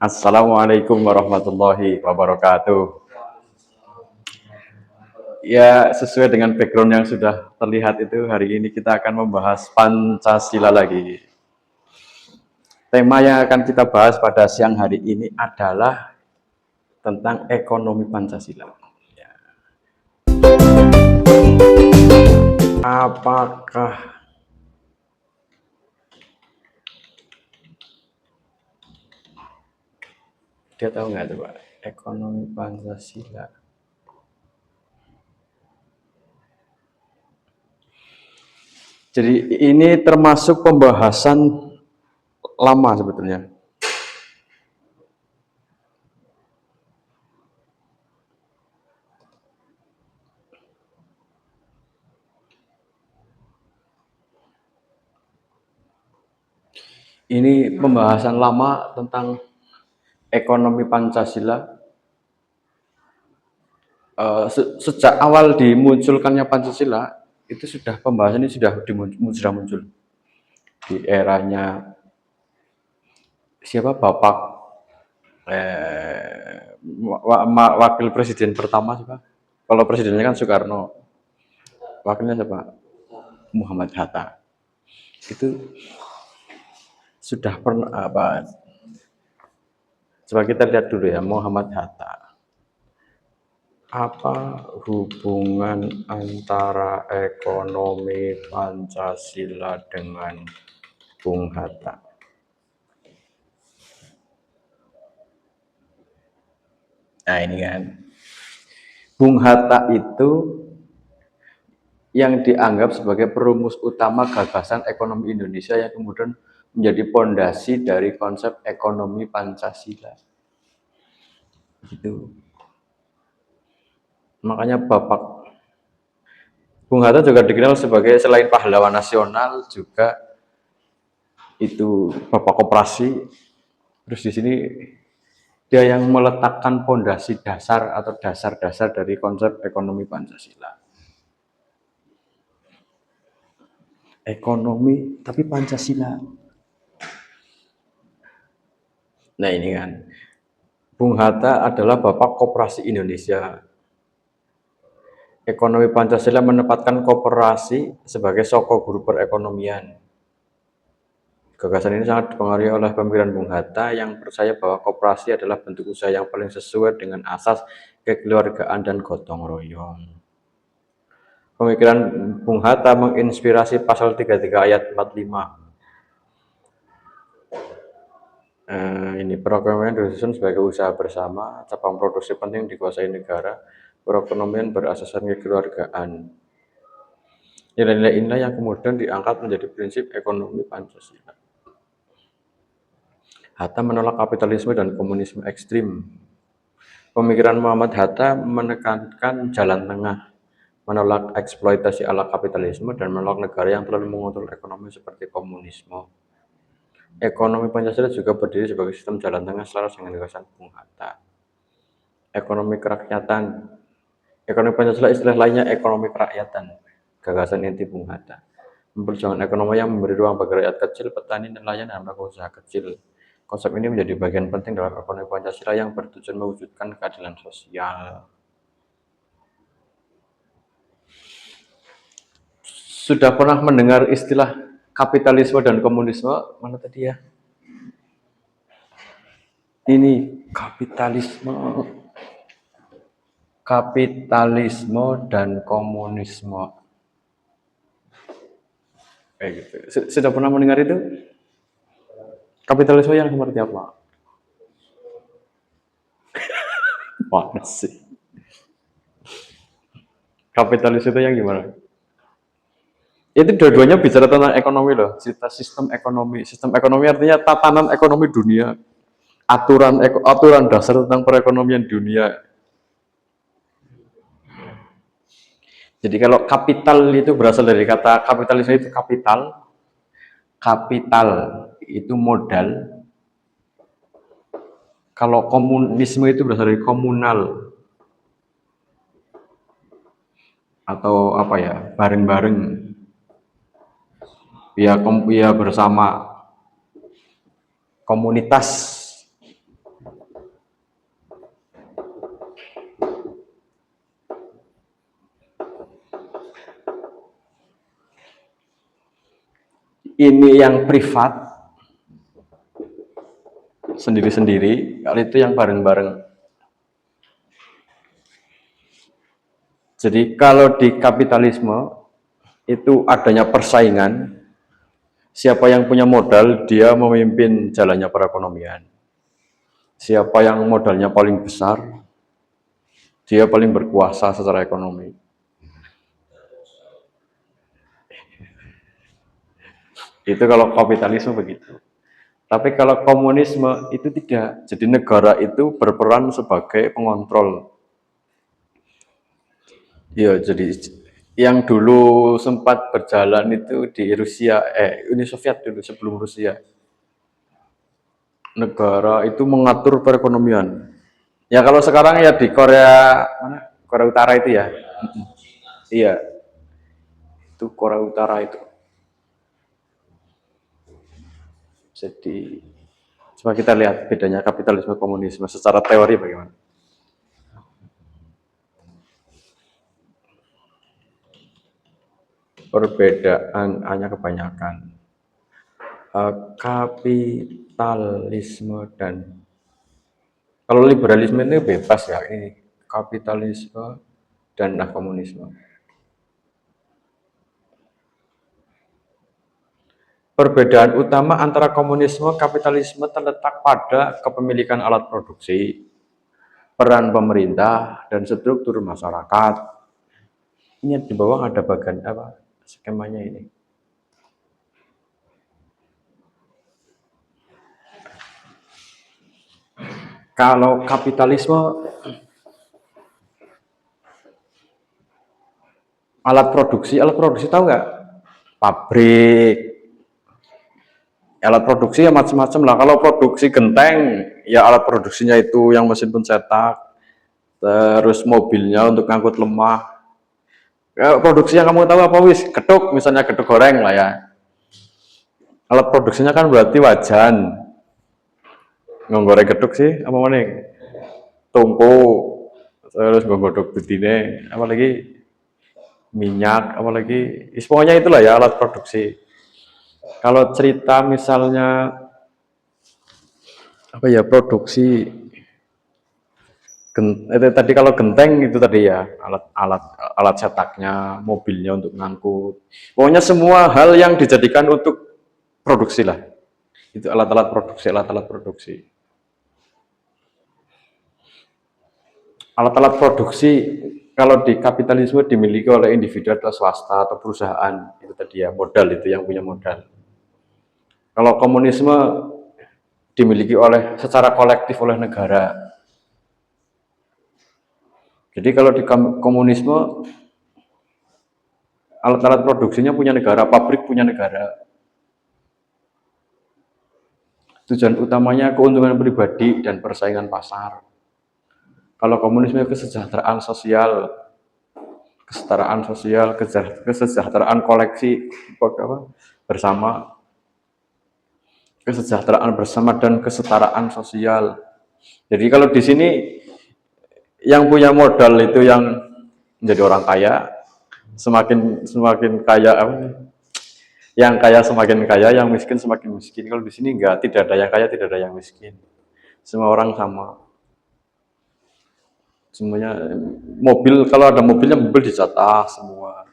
Assalamualaikum warahmatullahi wabarakatuh. Ya, sesuai dengan background yang sudah terlihat itu, hari ini kita akan membahas Pancasila lagi. Tema yang akan kita bahas pada siang hari ini adalah tentang ekonomi Pancasila. Ya. Apakah dia tahu nggak tuh Pak, ekonomi Pancasila? Jadi ini termasuk pembahasan lama sebetulnya. Ini pembahasan lama tentang ekonomi Pancasila. Sejak awal dimunculkannya Pancasila itu sudah pembahasan ini sudah muncul di eranya siapa Bapak wakil presiden pertama siapa? Kalau presidennya kan Soekarno, wakilnya siapa? Muhammad Hatta. Itu sudah pernah apa? Coba kita lihat dulu ya, Muhammad Hatta. Apa hubungan antara ekonomi Pancasila dengan Bung Hatta? Nah ini kan, Bung Hatta itu yang dianggap sebagai perumus utama gagasan ekonomi Indonesia yang kemudian menjadi pondasi dari konsep ekonomi Pancasila. Gitu. Makanya Bung Hatta juga dikenal sebagai selain pahlawan nasional juga itu bapak koperasi. Terus di sini dia yang meletakkan pondasi dasar atau dasar-dasar dari konsep ekonomi Pancasila. Ekonomi tapi Pancasila. Nah ini kan, Bung Hatta adalah bapak koperasi Indonesia. Ekonomi Pancasila menempatkan koperasi sebagai soko guru perekonomian. Gagasan ini sangat dipengaruhi oleh pemikiran Bung Hatta yang percaya bahwa koperasi adalah bentuk usaha yang paling sesuai dengan asas kekeluargaan dan gotong royong. Pemikiran Bung Hatta menginspirasi pasal 33 ayat 45. Ini perekonomian disusun sebagai usaha bersama, cabang produksi penting dikuasai negara, perekonomian berasaskan kekeluargaan. Nilai-nilai inilah yang kemudian diangkat menjadi prinsip ekonomi Pancasila. Hatta menolak kapitalisme dan komunisme ekstrim. Pemikiran Muhammad Hatta menekankan jalan tengah, menolak eksploitasi ala kapitalisme dan menolak negara yang terlalu mengontrol ekonomi seperti komunisme. Ekonomi Pancasila juga berdiri sebagai sistem jalan tengah selaras dengan gagasan Bung Hatta. Ekonomi kerakyatan. Ekonomi Pancasila istilah lainnya ekonomi kerakyatan. Gagasan inti Bung Hatta. Memperjuangkan ekonomi yang memberi ruang bagi rakyat kecil, petani, nelayan, dan pelaku usaha kecil. Konsep ini menjadi bagian penting dalam ekonomi Pancasila yang bertujuan mewujudkan keadilan sosial. Sudah pernah mendengar istilah kapitalisme dan komunisme? Mana tadi ya? Ini kapitalisme dan komunisme. Kayak gitu. Sudah pernah mendengar itu? Kapitalisme yang seperti apa? Mana sih? Kapitalis itu yang gimana? Itu dua-duanya bicara tentang ekonomi loh, sistem ekonomi. Sistem ekonomi artinya tatanan ekonomi dunia, aturan dasar tentang perekonomian dunia. Jadi kalau kapital itu berasal dari kata kapitalisme itu kapital itu modal. Kalau komunisme itu berasal dari komunal atau apa ya, bareng-bareng, ya bersama. komunitas. Ini yang privat, sendiri-sendiri, kalau itu yang bareng-bareng. Jadi kalau di kapitalisme itu adanya persaingan, siapa yang punya modal dia memimpin jalannya perekonomian. Siapa yang modalnya paling besar, dia paling berkuasa secara ekonomi. Itu kalau kapitalisme begitu. Tapi kalau komunisme itu tidak. Jadi negara itu berperan sebagai pengontrol. Ya, jadi yang dulu sempat berjalan itu di Rusia, Uni Soviet dulu sebelum Rusia. Negara itu mengatur perekonomian. Ya kalau sekarang ya di Korea mana? Korea Utara itu ya. Iya, itu Korea Utara itu. Jadi coba kita lihat bedanya kapitalisme komunisme secara teori bagaimana. Perbedaan hanya kebanyakan. Kapitalisme dan kalau liberalisme ini bebas ya, ini kapitalisme dan komunisme. Perbedaan utama antara komunisme dan kapitalisme terletak pada kepemilikan alat produksi, peran pemerintah, dan struktur masyarakat. Ini di bawah ada bagian apa skemanya ini. Kalau kapitalisme, alat produksi tahu nggak? Pabrik, alat produksi ya macam-macam lah. Kalau produksi genteng, ya alat produksinya itu yang mesin pencetak, terus mobilnya untuk ngangkut lemah. Produksi yang kamu tahu apa wis? Geduk, misalnya geduk goreng lah ya. Alat produksinya kan berarti wajan. Nggoreng geduk sih, apa mana? Tungku, terus nggodok bedine, apalagi minyak, apalagi pokoknya itulah ya alat produksi. Kalau cerita misalnya apa ya produksi itu tadi kalau genteng itu tadi ya alat cetaknya, mobilnya untuk ngangkut. Pokoknya semua hal yang dijadikan untuk produksi lah. Itu alat-alat produksi. Alat-alat produksi kalau di kapitalisme dimiliki oleh individu atau swasta atau perusahaan. Itu tadi ya modal itu yang punya modal. Kalau komunisme dimiliki secara kolektif oleh negara. Jadi kalau di komunisme alat-alat produksinya punya negara, pabrik punya negara. Tujuan utamanya keuntungan pribadi dan persaingan pasar. Kalau komunisme kesejahteraan sosial, kesejahteraan koleksi bersama, kesejahteraan bersama dan kesetaraan sosial. Jadi kalau di sini yang punya modal itu yang menjadi orang kaya, semakin kaya yang kaya semakin kaya, yang miskin semakin miskin. Kalau di sini enggak, tidak ada yang kaya, tidak ada yang miskin. Semua orang sama. Semuanya mobil, kalau ada mobilnya mobil dijatah semua.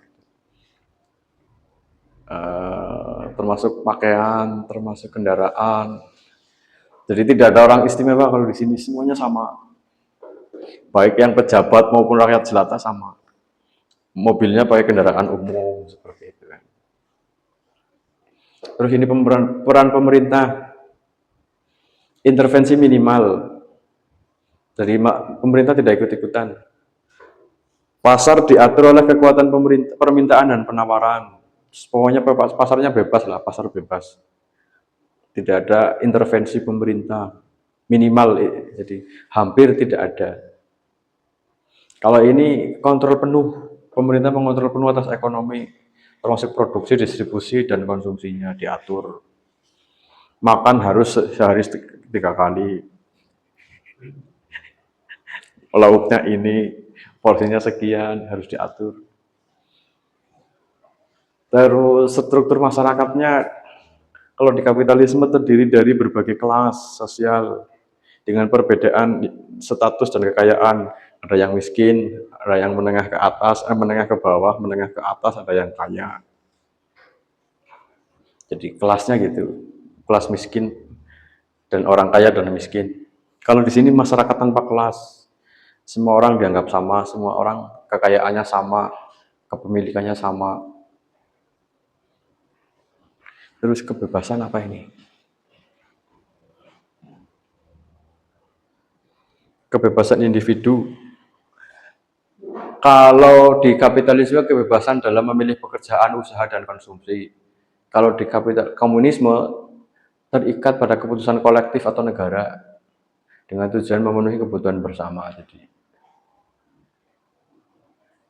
Termasuk pakaian, termasuk kendaraan. Jadi tidak ada orang istimewa kalau di sini, semuanya sama. Baik yang pejabat maupun rakyat jelata sama. Mobilnya pakai kendaraan umum seperti itu kan. Terus ini peran pemerintah, intervensi minimal. Jadi pemerintah tidak ikut-ikutan. Pasar diatur oleh kekuatan permintaan dan penawaran. Pokoknya pasarnya bebas lah, pasar bebas. Tidak ada intervensi pemerintah, minimal, jadi hampir tidak ada. Kalau ini kontrol penuh, pemerintah mengontrol penuh atas ekonomi, termasuk produksi, distribusi, dan konsumsinya diatur. Makan harus sehari 3 kali. Lauknya ini, porsinya sekian, harus diatur. Terus struktur masyarakatnya, kalau di kapitalisme terdiri dari berbagai kelas sosial dengan perbedaan status dan kekayaan. Ada yang miskin, ada yang menengah ke atas, menengah ke bawah, menengah ke atas, ada yang kaya. Jadi kelasnya gitu, kelas miskin dan orang kaya dan miskin. Kalau di sini masyarakat tanpa kelas, semua orang dianggap sama, semua orang kekayaannya sama, kepemilikannya sama. Terus kebebasan apa ini? Kebebasan individu. Kalau di kapitalisme kebebasan dalam memilih pekerjaan, usaha, dan konsumsi. Kalau di komunisme terikat pada keputusan kolektif atau negara dengan tujuan memenuhi kebutuhan bersama. Jadi,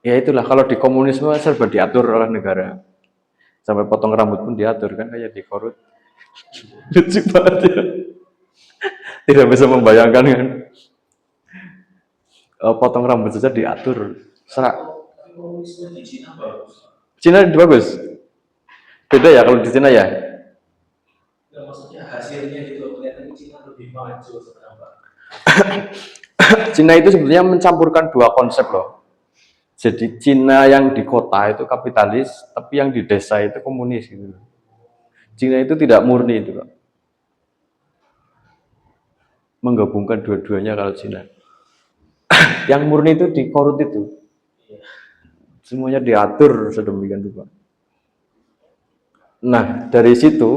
ya itulah kalau di komunisme serba diatur oleh negara. Sampai potong rambut pun diatur kan kayak di Korut. Lucu banget ya. Tidak bisa membayangkan kan. Potong rambut saja diatur. Serak. Cina bagus. Beda ya kalau di Cina ya. Maksudnya hasilnya gitu kelihatan Cina lebih maju sekarang. Cina itu sebetulnya mencampurkan dua konsep loh. Jadi Cina yang di kota itu kapitalis, tapi yang di desa itu komunis gitu. Cina itu tidak murni itu loh. Menggabungkan dua-duanya kalau Cina. Yang murni itu di Korut itu. Semuanya diatur sedemikian rupa. Nah, dari situ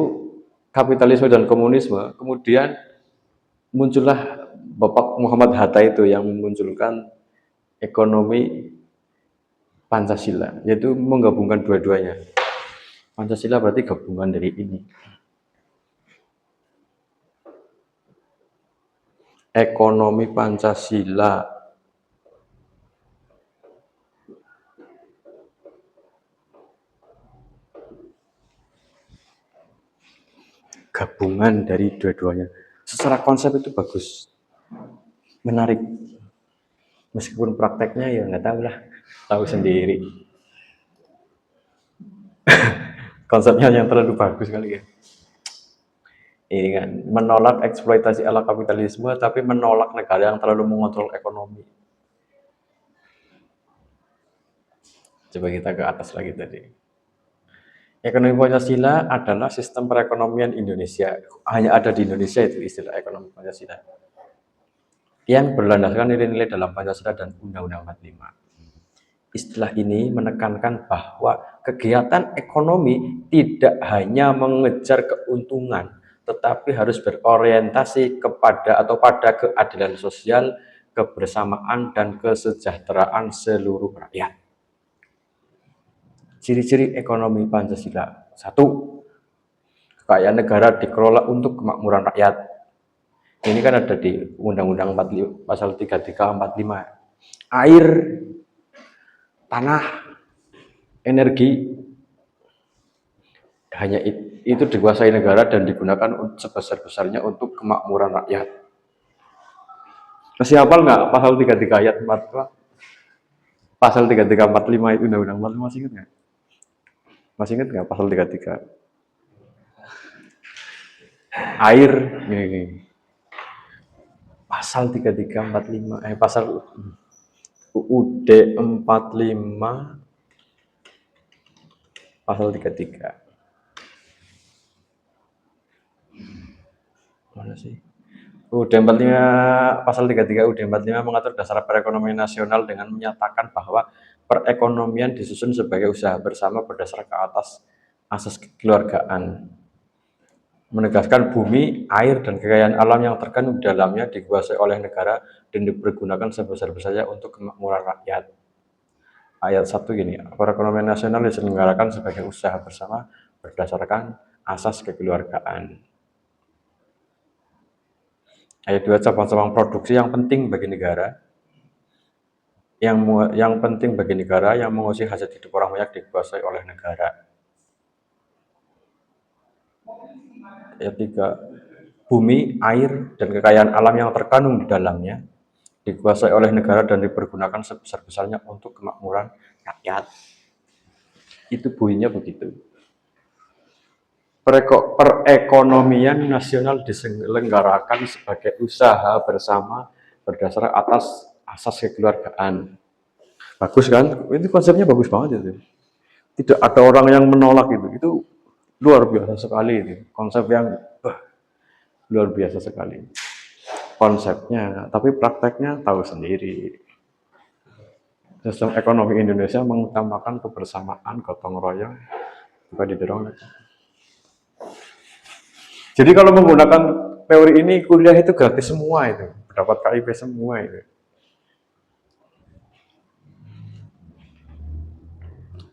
kapitalisme dan komunisme, kemudian muncullah Bapak Muhammad Hatta itu yang memunculkan ekonomi Pancasila, yaitu menggabungkan dua-duanya. Pancasila berarti gabungan dari ini. Ekonomi Pancasila. Gabungan dari dua-duanya. Secara konsep itu bagus. Menarik. Meskipun prakteknya ya nggak tahu lah. Tahu sendiri. Konsepnya yang terlalu bagus kali ya. Ini kan menolak eksploitasi ala kapitalisme tapi menolak negara yang terlalu mengontrol ekonomi. Coba kita ke atas lagi tadi. Ekonomi Pancasila adalah sistem perekonomian Indonesia. Hanya ada di Indonesia itu istilah ekonomi Pancasila. Yang berlandaskan nilai-nilai dalam Pancasila dan Undang-Undang 45. Istilah ini menekankan bahwa kegiatan ekonomi tidak hanya mengejar keuntungan, tetapi harus berorientasi kepada atau pada keadilan sosial, kebersamaan, dan kesejahteraan seluruh rakyat. Ciri-ciri ekonomi Pancasila. 1. Kekayaan negara dikelola untuk kemakmuran rakyat. Ini kan ada di Undang-Undang 45, pasal 33, 45. Air, tanah, energi, hanya itu dikuasai negara dan digunakan sebesar-besarnya untuk kemakmuran rakyat. Masih hafal nggak pasal 33 ayat 4? Pasal 33 45 itu Undang-Undang 45 masih ingat nggak? Masih ingat nggak pasal 33? Air, ini. Pasal 33 45 pasal UUD 45 pasal 33. Mana sih? UUD 45 pasal 33 UUD 45 mengatur dasar perekonomian nasional dengan menyatakan bahwa perekonomian disusun sebagai usaha bersama berdasar ke atas asas kekeluargaan. Menegaskan bumi, air, dan kekayaan alam yang terkandung di dalamnya dikuasai oleh negara dan dipergunakan sebesar-besarnya untuk kemakmuran rakyat. Ayat 1 gini, perekonomian nasional diselenggarakan sebagai usaha bersama berdasarkan asas kekeluargaan. Ayat 2, cabang-cabang produksi yang penting bagi negara yang penting bagi negara yang menguasai hajat hidup orang banyak dikuasai oleh negara. ya tiga, bumi, air, dan kekayaan alam yang terkandung di dalamnya dikuasai oleh negara dan dipergunakan sebesar-besarnya untuk kemakmuran rakyat. Itu bunyinya begitu. Perekonomian nasional diselenggarakan sebagai usaha bersama berdasar atas asas kekeluargaan. Bagus kan? Itu konsepnya bagus banget itu. Tidak ada orang yang menolak itu. Itu luar biasa sekali itu. Konsep yang luar biasa sekali. Konsepnya, tapi prakteknya tahu sendiri. Sistem ekonomi Indonesia mengutamakan kebersamaan, gotong royong, bukan didorong. Jadi kalau menggunakan teori ini, kuliah itu gratis semua itu, dapat KIP semua itu.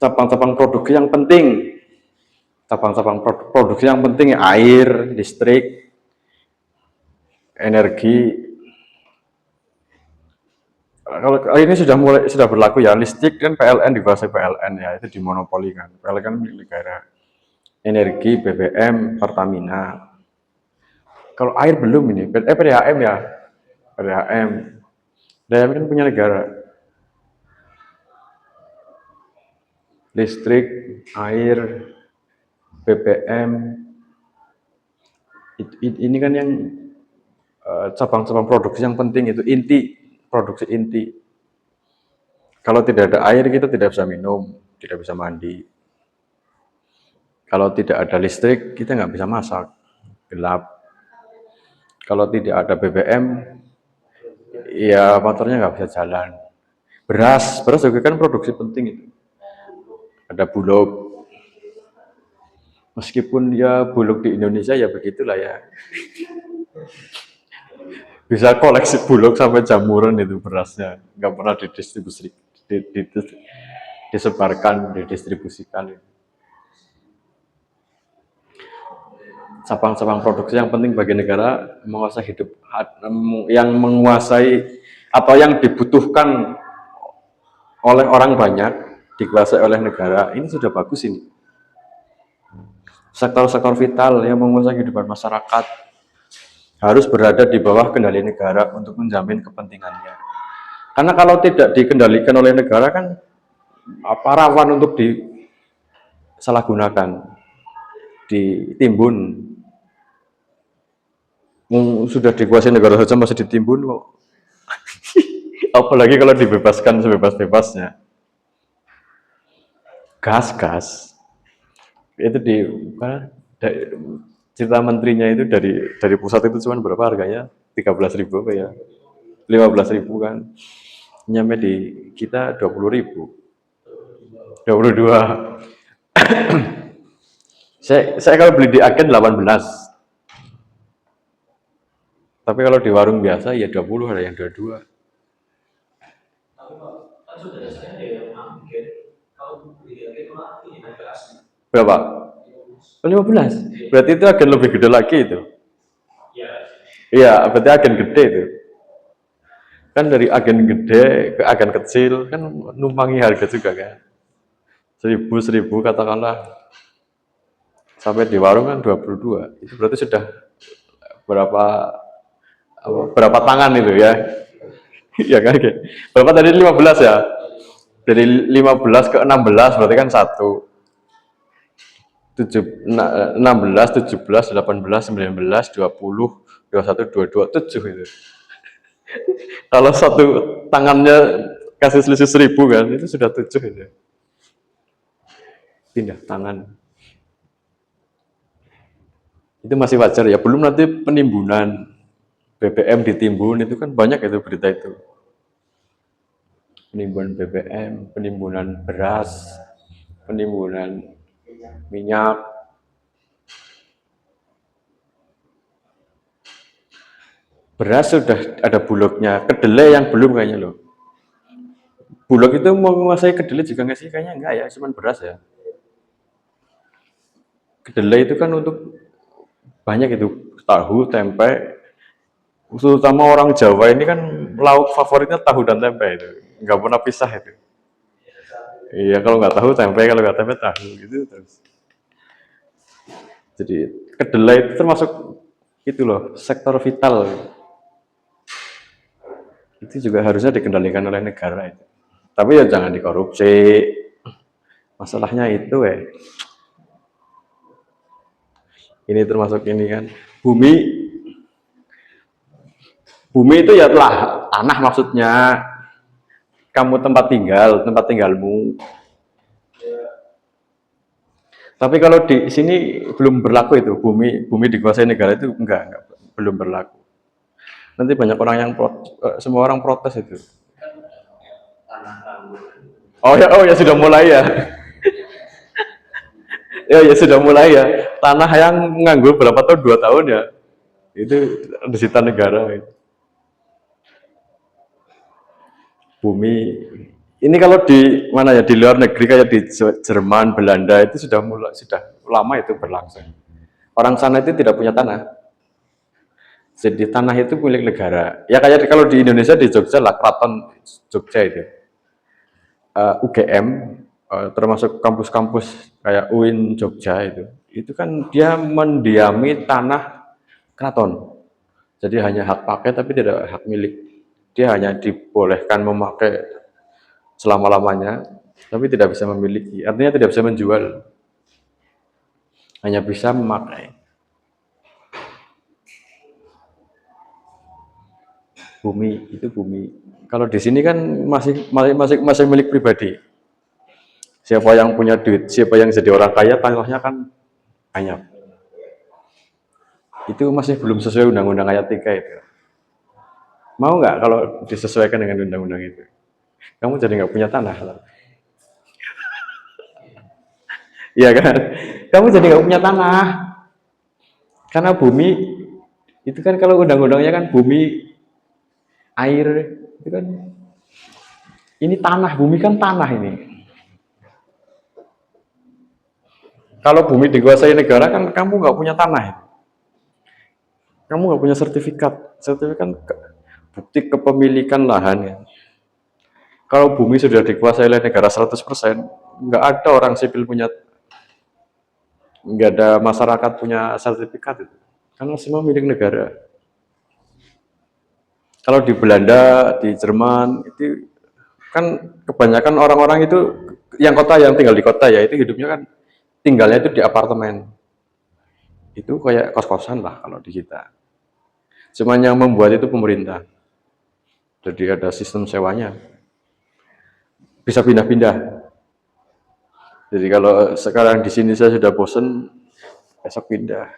Cabang-cabang produksi yang penting, cabang-cabang produksi yang penting air, listrik, energi. Kalau ini sudah berlaku ya, listrik kan PLN dikuasai PLN ya, itu dimonopoli kan. PLN kan milik negara. Energi BBM, Pertamina. Kalau air belum ini, PDAM ya, PDAM. PDAM kan punya negara. Listrik, air, BBM, ini kan yang cabang-cabang produksi yang penting itu inti, produksi inti. Kalau tidak ada air kita tidak bisa minum, tidak bisa mandi. Kalau tidak ada listrik kita nggak bisa masak, gelap. Kalau tidak ada BBM, ya motornya nggak bisa jalan. Beras juga kan produksi penting itu. Ada Bulog. Meskipun ya Bulog di Indonesia ya begitulah ya. Bisa koleksi Bulog sampai jamuran itu berasnya, nggak pernah disebarkan, didistribusikan. Cabang-cabang produksi yang penting bagi negara menguasai hidup, yang menguasai atau yang dibutuhkan oleh orang banyak dikuasai oleh negara. Ini sudah bagus ini. Sektor-sektor vital yang menguasai kehidupan masyarakat harus berada di bawah kendali negara untuk menjamin kepentingannya. Karena kalau tidak dikendalikan oleh negara kan rawan untuk disalahgunakan, ditimbun. Sudah dikuasai negara saja masih ditimbun kok. Apalagi kalau dibebaskan sebebas-bebasnya. Gas itu cerita menterinya itu dari pusat itu cuma berapa harganya? 13.000 apa ya? 15.000 kan. Nyampe di kita 20.000. 22. saya kalau beli di agen 18. Tapi kalau di warung biasa ya 20, ada yang 22. Tapi kan saudara saya ada yang agen, kalau beli di agen malah ini harga asli. Berapa? 15. Berarti itu agen lebih gede lagi itu. Iya, berarti agen gede itu. Kan dari agen gede ke agen kecil kan numpangi harga juga kan. 1.000 katakanlah. Sampai di warung kan 22. Itu berarti sudah berapa tangan itu ya? Iya kan? Berapa tadi 15 ya? Dari 15 ke 16 berarti kan 1. 16, 17, 18, 19, 20, 21, 22, 7 itu. Kalau satu tangannya kasih selisih 1.000 kan, itu sudah 7 itu. Pindah tangan. Itu masih wajar ya, belum nanti penimbunan BBM ditimbun, itu kan banyak itu berita itu. Penimbunan BBM, penimbunan beras, penimbunan minyak. Beras sudah ada Bulognya, kedelai yang belum kayaknya loh. Bulog itu mau menguasai kedelai juga nggak sih? Kayaknya enggak ya, cuman beras ya. Kedelai itu kan untuk banyak itu, tahu, tempe. Terutama orang Jawa ini kan lauk favoritnya tahu dan tempe itu, nggak pernah pisah itu. Iya, kalau nggak tahu tempe, kalau nggak tempe tahu gitu terus. Jadi kedelai itu termasuk itu loh, sektor vital. Itu juga harusnya dikendalikan oleh negara itu. Tapi ya jangan dikorupsi. Masalahnya itu ini termasuk ini kan. Bumi bumi itu ya telah tanah maksudnya. Kamu tempat tinggalmu. Tapi kalau di sini belum berlaku itu, bumi dikuasai negara itu enggak belum berlaku. Nanti banyak orang yang semua orang protes itu. Tanah rambut. Oh ya sudah mulai ya. Ya sudah mulai ya. Tanah yang nganggur berapa tahun, 2 tahun ya. Itu disita negara. Bumi ini kalau di mana ya, di luar negeri kayak di Jerman, Belanda itu sudah lama itu berlangsung. Orang sana itu tidak punya tanah. Jadi tanah itu milik negara. Ya kayak kalau di Indonesia di Jogja lah, Keraton Jogja itu. UGM termasuk kampus-kampus kayak UIN Jogja itu kan dia mendiami tanah keraton. Jadi hanya hak pakai tapi tidak hak milik. Dia hanya dibolehkan memakai selama-lamanya, tapi tidak bisa memiliki. Artinya tidak bisa menjual. Hanya bisa memakai. Bumi itu bumi. Kalau di sini kan masih milik pribadi. Siapa yang punya duit, siapa yang jadi orang kaya, tanahnya kan banyak. Itu masih belum sesuai undang-undang ayat 3 itu. Mau nggak kalau disesuaikan dengan undang-undang itu? Kamu jadi nggak punya tanah. Iya kan? Kamu jadi nggak punya tanah. Karena bumi, itu kan kalau undang-undangnya kan bumi, air, itu kan. Ini tanah, bumi kan tanah ini. Kalau bumi dikuasai negara kan kamu nggak punya tanah. Kamu nggak punya sertifikat bukti kepemilikan lahan ya. Kalau bumi sudah dikuasai oleh negara 100%, nggak ada orang sipil punya, nggak ada masyarakat punya sertifikat itu, karena semua milik negara. Kalau di Belanda, di Jerman itu kan kebanyakan orang-orang itu yang tinggal di kota ya, itu hidupnya kan tinggalnya itu di apartemen. Itu kayak kos-kosan lah kalau di kita. Cuman yang membuat itu pemerintah. Jadi ada sistem sewanya. Bisa pindah-pindah. Jadi kalau sekarang di sini saya sudah bosen, besok pindah.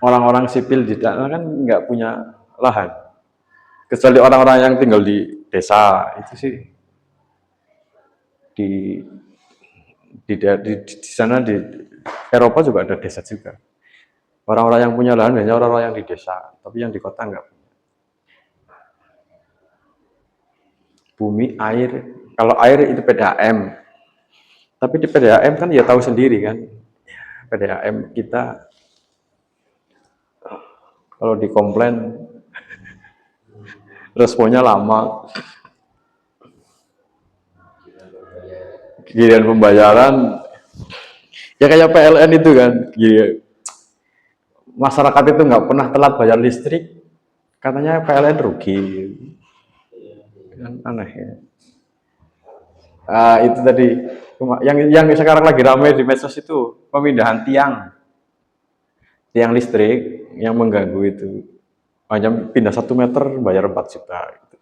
Orang-orang sipil di sana kan nggak punya lahan. Kecuali orang-orang yang tinggal di desa, itu sih di sana di Eropa juga ada desa juga. Orang-orang yang punya lahan hanya orang-orang yang di desa, tapi yang di kota enggak. Bumi, air, kalau air itu PDAM. Tapi di PDAM kan ya tahu sendiri kan. PDAM kita kalau dikomplain responnya lama. Giliran pembayaran ya kayak PLN itu kan, masyarakat itu nggak pernah telat bayar listrik, katanya PLN rugi, kan aneh ya. Itu tadi yang sekarang lagi ramai di medsos itu pemindahan tiang listrik yang mengganggu itu, hanya pindah 1 meter bayar 4 juta gitu.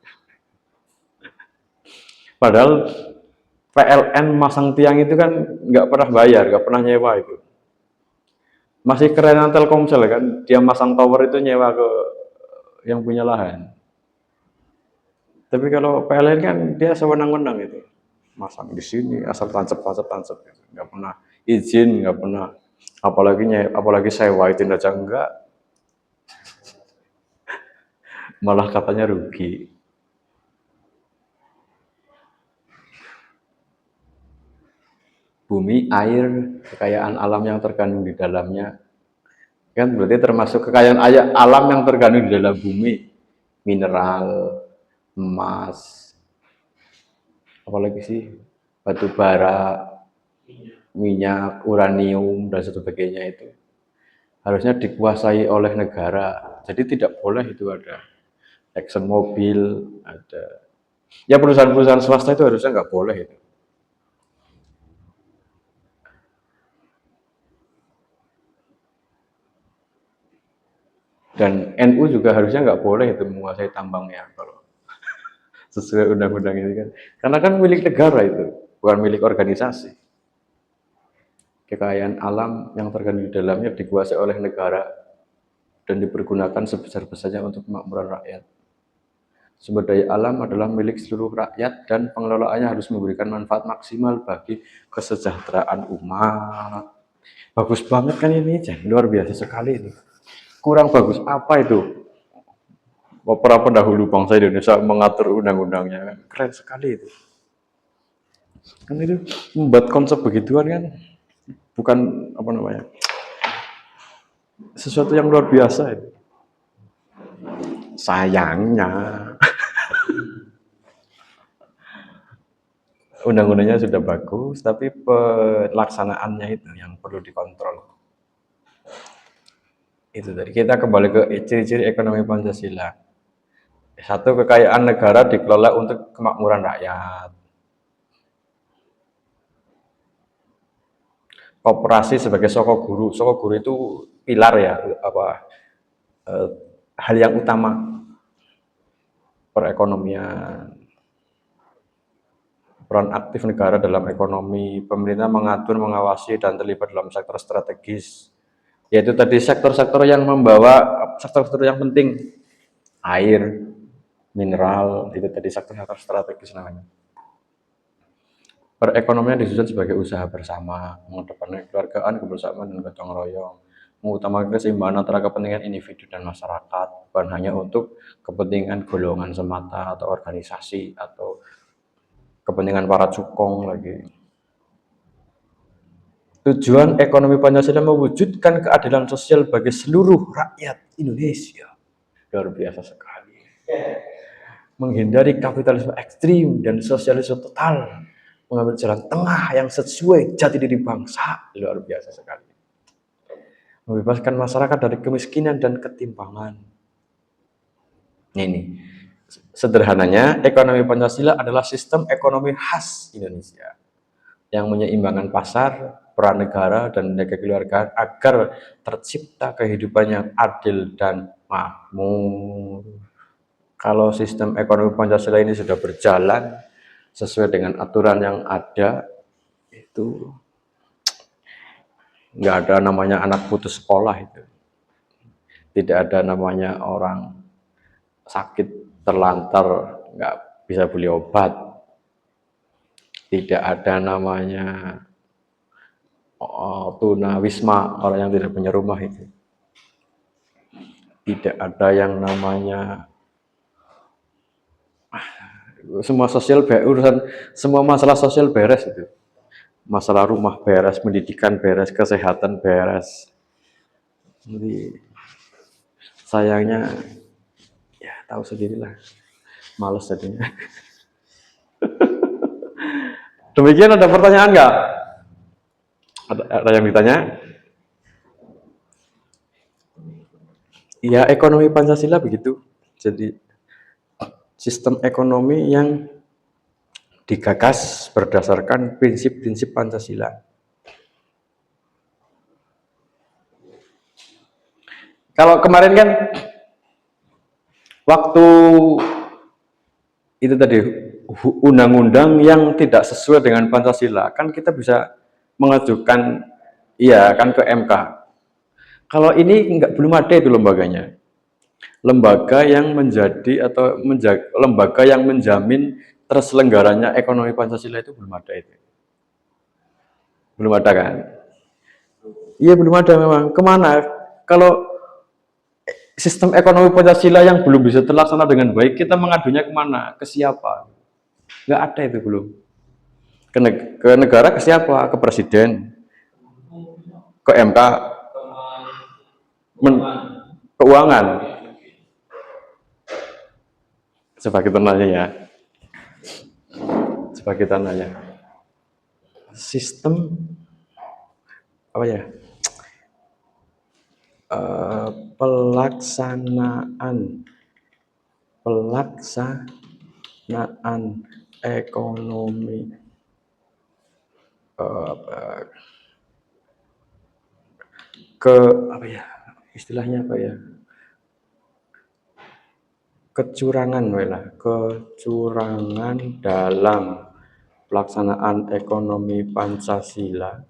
Padahal PLN masang tiang itu kan nggak pernah bayar, nggak pernah nyewa itu. Masih kerenan Telkomsel kan, dia masang tower itu nyewa ke yang punya lahan. Tapi kalau PLN kan dia sewenang-wenang itu, masang di sini asal tancap gitu. Nggak pernah izin, nggak pernah, apalagi sewa itu aja enggak, malah katanya rugi. Bumi, air, kekayaan alam yang terkandung di dalamnya, kan berarti termasuk kekayaan alam yang terkandung di dalam bumi, mineral, emas, apalagi sih, batu bara, minyak, uranium dan sebagainya itu harusnya dikuasai oleh negara. Jadi tidak boleh itu ada Exxon Mobil, ada ya perusahaan-perusahaan swasta itu harusnya nggak boleh itu. Dan NU juga harusnya nggak boleh itu menguasai tambangnya kalau sesuai undang-undang ini kan. Karena kan milik negara itu, bukan milik organisasi. Kekayaan alam yang terkandung di dalamnya dikuasai oleh negara dan dipergunakan sebesar-besarnya untuk kemakmuran rakyat. Sumber daya alam adalah milik seluruh rakyat dan pengelolaannya harus memberikan manfaat maksimal bagi kesejahteraan umat. Bagus banget kan ini, luar biasa sekali ini. Kurang bagus apa itu? Para pendahulu bangsa Indonesia mengatur undang-undangnya, keren sekali itu. Kan itu membuat konsep begituan kan bukan apa namanya sesuatu yang luar biasa itu. Sayangnya undang-undangnya sudah bagus, tapi pelaksanaannya itu yang perlu dikontrol. Itu tadi kita kembali ke ciri-ciri ekonomi Pancasila. Satu, kekayaan negara dikelola untuk kemakmuran rakyat. Koperasi sebagai soko guru itu pilar ya, hal yang utama perekonomian. Peran aktif negara dalam ekonomi, pemerintah mengatur, mengawasi, dan terlibat dalam sektor strategis, yaitu tadi sektor-sektor yang membawa sektor-sektor yang penting, air, mineral, itu tadi sektor-sektor strategis namanya. Perekonomian disusun sebagai usaha bersama, mengedepankan kekeluargaan, kebersamaan, dan gotong royong, mengutamakan keseimbangan antara kepentingan individu dan masyarakat, bukan hanya untuk kepentingan golongan semata atau organisasi atau kepentingan para cukong lagi. Tujuan ekonomi Pancasila mewujudkan keadilan sosial bagi seluruh rakyat Indonesia. Luar biasa sekali. Menghindari kapitalisme ekstrim dan sosialisme total. Mengambil jalan tengah yang sesuai jati diri bangsa. Luar biasa sekali. Membebaskan masyarakat dari kemiskinan dan ketimpangan. Ini. Sederhananya, ekonomi Pancasila adalah sistem ekonomi khas Indonesia yang menyeimbangkan pasar, peran negara, dan kekeluargaan agar tercipta kehidupan yang adil dan makmur. Kalau sistem ekonomi Pancasila ini sudah berjalan sesuai dengan aturan yang ada, itu nggak ada namanya anak putus sekolah itu. Tidak ada namanya orang sakit terlantar nggak bisa beli obat, tidak ada namanya tunawisma, orang yang tidak punya rumah itu, tidak ada yang namanya semua sosial urusan semua masalah sosial beres itu, masalah rumah beres, pendidikan beres, kesehatan beres. Jadi sayangnya ya tahu sendirilah, males jadinya. Demikian, ada pertanyaan nggak? Ada yang ditanya? Ya, ekonomi Pancasila begitu. Jadi sistem ekonomi yang digagas berdasarkan prinsip-prinsip Pancasila. Kalau kemarin kan waktu itu tadi undang-undang yang tidak sesuai dengan Pancasila, kan kita bisa mengajukan iya kan ke MK. Kalau ini belum ada itu lembaganya. Lembaga yang menjadi atau lembaga yang menjamin terselenggaranya ekonomi Pancasila itu belum ada itu. Belum ada kan? Iya belum ada memang. Kemana? Kalau sistem ekonomi Pancasila yang belum bisa terlaksana dengan baik, kita mengadunya kemana? Ke siapa? Nggak ada itu belum. Ke negara ke siapa? Ke presiden, ke MK, keuangan. Sebagai tanahnya ya. Sebagai tanahnya. sistem apa ya? Pelaksanaan ekonomi ke apa ya? Istilahnya apa ya? Kecurangan dalam pelaksanaan ekonomi Pancasila,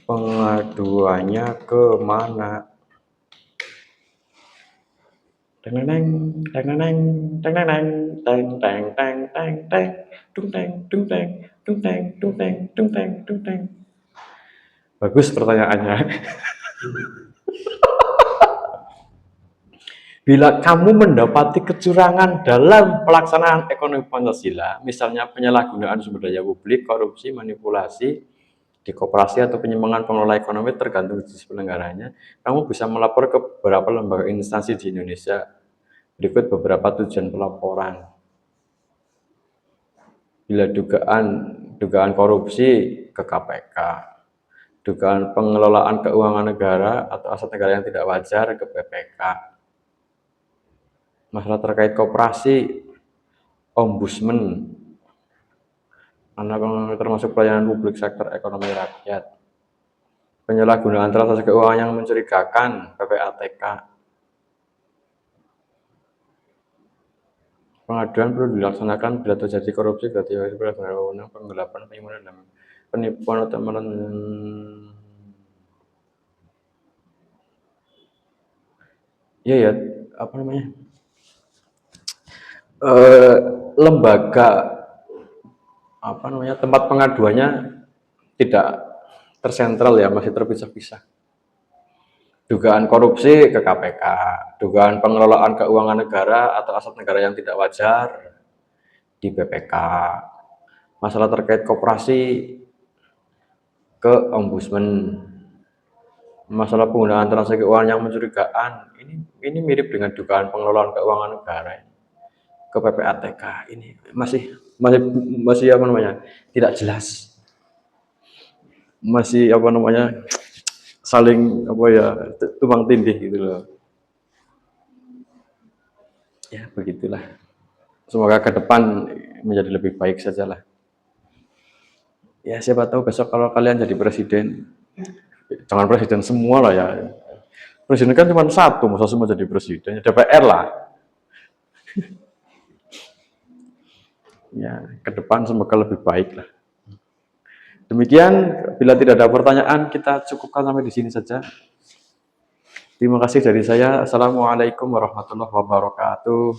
pengaduannya ke mana? Teng teng teng teng teng teng teng teng teng teng teng tung teng tung teng tung teng tung teng tung teng tung teng. Bagus pertanyaannya. Bila kamu mendapati kecurangan dalam pelaksanaan ekonomi Pancasila, misalnya penyalahgunaan sumber daya publik, korupsi, manipulasi di koperasi atau penyimpangan pengelola ekonomi tergantung jenis penyelenggaranya, kamu bisa melapor ke beberapa lembaga instansi di Indonesia. Berikut beberapa tujuan pelaporan. Bila dugaan korupsi ke KPK, dugaan pengelolaan keuangan negara atau aset negara yang tidak wajar ke BPK. Masalah terkait koperasi, ombudsman, termasuk pelayanan publik sektor ekonomi rakyat. Penyalahgunaan transaksi keuangan yang mencurigakan, PPATK. Pengaduan perlu dilaksanakan bila terjadi korupsi, gratifikasi, penyalahgunaan wewenang, penggelapan, penipuan atau ya apa namanya? Lembaga apa namanya, tempat pengaduannya tidak tersentral ya, masih terpisah-pisah. Dugaan korupsi ke KPK, dugaan pengelolaan keuangan negara atau aset negara yang tidak wajar di BPK, masalah terkait koperasi ke ombudsman, masalah penggunaan transaksi keuangan yang mencurigakan, ini mirip dengan dugaan pengelolaan keuangan negara ke PPATK. Ini masih apa namanya, tidak jelas, masih apa namanya, saling apa ya, tumpang tindih gitu loh. Ya begitulah, semoga ke depan menjadi lebih baik sajalah. Ya siapa tahu besok kalau kalian jadi presiden, jangan presiden semua lah ya, presiden kan cuma satu, masa semua jadi presiden, DPR lah. Ya ke depan semoga lebih baik lah. Demikian, bila tidak ada pertanyaan, kita cukupkan sampai di sini saja. Terima kasih dari saya. Assalamualaikum warahmatullahi wabarakatuh.